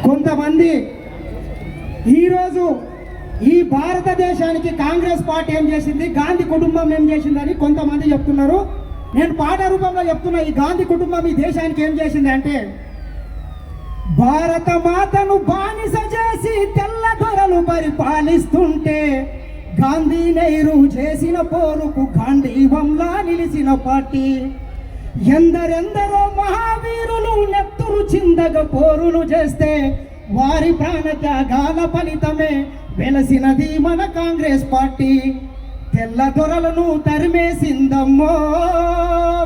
కొంతమంది ఈరోజు ఈ భారతదేశానికి కాంగ్రెస్ పార్టీ ఏం చేసింది, గాంధీ కుటుంబం ఏం చేసిందని కొంతమంది చెప్తున్నారు. నేను పాట రూపంలో చెప్తున్నా, ఈ గాంధీ కుటుంబం ఈ దేశానికి ఏం చేసింది అంటే, భారత మాతను బానిస చేసి తెల్ల దొరలు పరిపాలిస్తుంటే గాంధీ నెహ్రూ చేసిన పోరుకు గాంధీవంలా నిలిచిన పార్టీ. ఎందరెందరో మహావీరులు నెత్తురు చిందగ పోరులు చేస్తే వారి ప్రాణ త్యాగాల ఫలితమే వెలసినది మన కాంగ్రెస్ పార్టీ. తెల్ల దొరలను తరిమేసిందమ్మో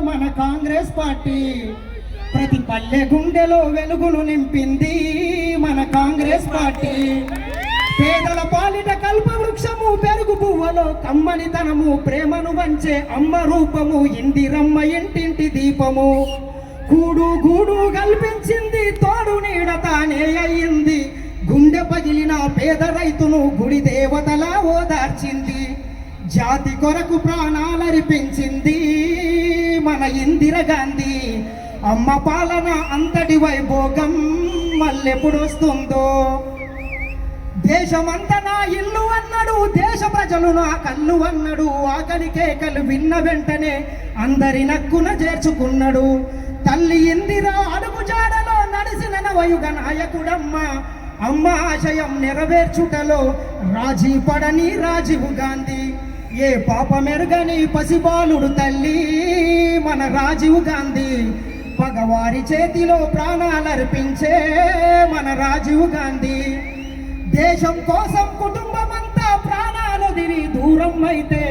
మన కాంగ్రెస్ పార్టీ. ప్రతి పల్లె గుండెలో వెలుగులు నింపింది మన కాంగ్రెస్ పార్టీ. పేదల పాలిట కల్ప వృక్షము, పెరుగు పువ్వలో కమ్మనితనము, ప్రేమను వంచే అమ్మ రూపము, ఇందిరమ్మ ఇంటింటి దీపము. కూడు గూడు కల్పించింది, తోడు నీడ తానే అయింది. గుండె పగిలిన పేద రైతును గుడి దేవతలా ఓదార్చింది. జాతి కొరకు ప్రాణాలర్పించింది మన ఇందిరాగాంధీ. అమ్మ పాలన అంతటి వైభోగం మళ్ళెప్పుడొస్తుందో. దేశమంతా నా ఇల్లు అన్నాడు, దేశ ప్రజలు నా కళ్ళు అన్నాడు. ఆకలి కేకలు విన్న వెంటనే అందరి నక్కున చేర్చుకున్నాడు. తల్లి ఇందిరా అడుగు జాడలో నడిసిన నవయుగ నాయకుడమ్మ. అమ్మ ఆశయం నెరవేర్చుటలో రాజీ పడని రాజీవ్ గాంధీ. ఏ పాపమెరుగని పసిబాలుడు తల్లి మన రాజీవ్ గాంధీ. పగవారి చేతిలో ప్రాణాలర్పించే మన రాజీవ్ గాంధీ. దేశం కోసం కుటుంబమంతా ప్రాణాలు దిరి దూరం అయితే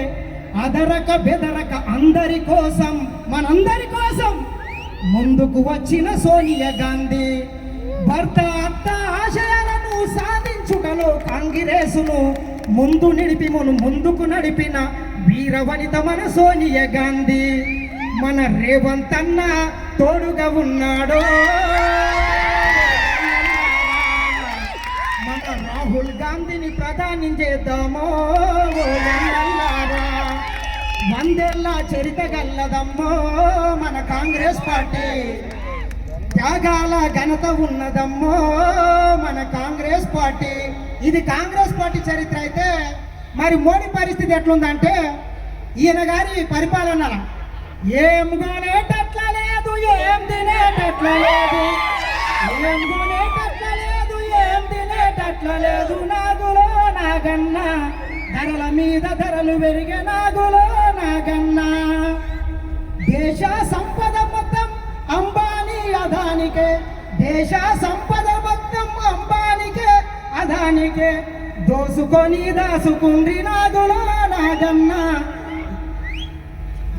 అదరక బెదరక అందరి కోసం, మనందరి కోసం ముందుకు వచ్చిన సోనియా గాంధీ. భర్త అత్త ఆశయాలను సాధించుటలో కాంగ్రెసును ముందుకు నడిపిన వీరవనిత మన సోనియా గాంధీ. మన రేవంత్ అన్న తోడుగా ఉన్నాడో. మన రాహుల్ గాంధీని ప్రధాని చేద్దామో. వందేళ్ల చరిత గల్లదమ్మో మన కాంగ్రెస్ పార్టీ. త్యాగాల ఘనత ఉన్నదమ్మో మన కాంగ్రెస్ పార్టీ. ఇది కాంగ్రెస్ పార్టీ చరిత్ర అయితే, మరి మోడీ పరిస్థితి ఎట్లుందంటే, ఈయన గారి పరిపాలన ఏం కొనేటట్ల లేదు, ఏం తినేటట్ల లేదు, ఏం కొనేటట్ల లేదు, ఏం తినేటట్ల లేదు. నాగులో నాగన్న ధరల మీద ధరలు పెరిగే, నాగులో నాగన్న. దేశ సంపద మొత్తం అంబానీ అదానికే, దేశ సంపద మొత్తం అంబానీకే అదానికే. దోసుకొని దాసుకుండ్రి నాగులో నాగన్న.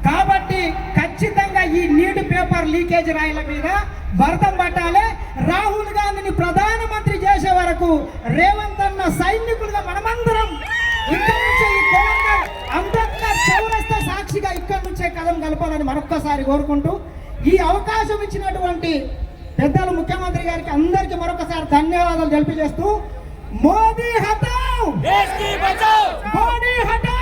కాబట్టి ఖచ్చితంగా ఈ నీటి పేపర్ లీకేజ్ రాయిల మీద భరతం పట్టాలి. రాహుల్ గాంధీని ప్రధానమంత్రి చేసే వరకు రేవంత్ అన్న సైనికులుగా మనమందరం ఇక్కడ నుంచే ఈ కొలంగల్ అంబేద్కర్ చౌరస్తా సాక్షిగా ఇక్కడ నుంచే కదం కలపాలని మరొక్కసారి కోరుకుంటూ, ఈ అవకాశం ఇచ్చినటువంటి పెద్దలు ముఖ్యమంత్రి గారికి అందరికీ మరొకసారి ధన్యవాదాలు తెలియజేస్తూ, మోదీ హటావ్, మోదీ హటావ్.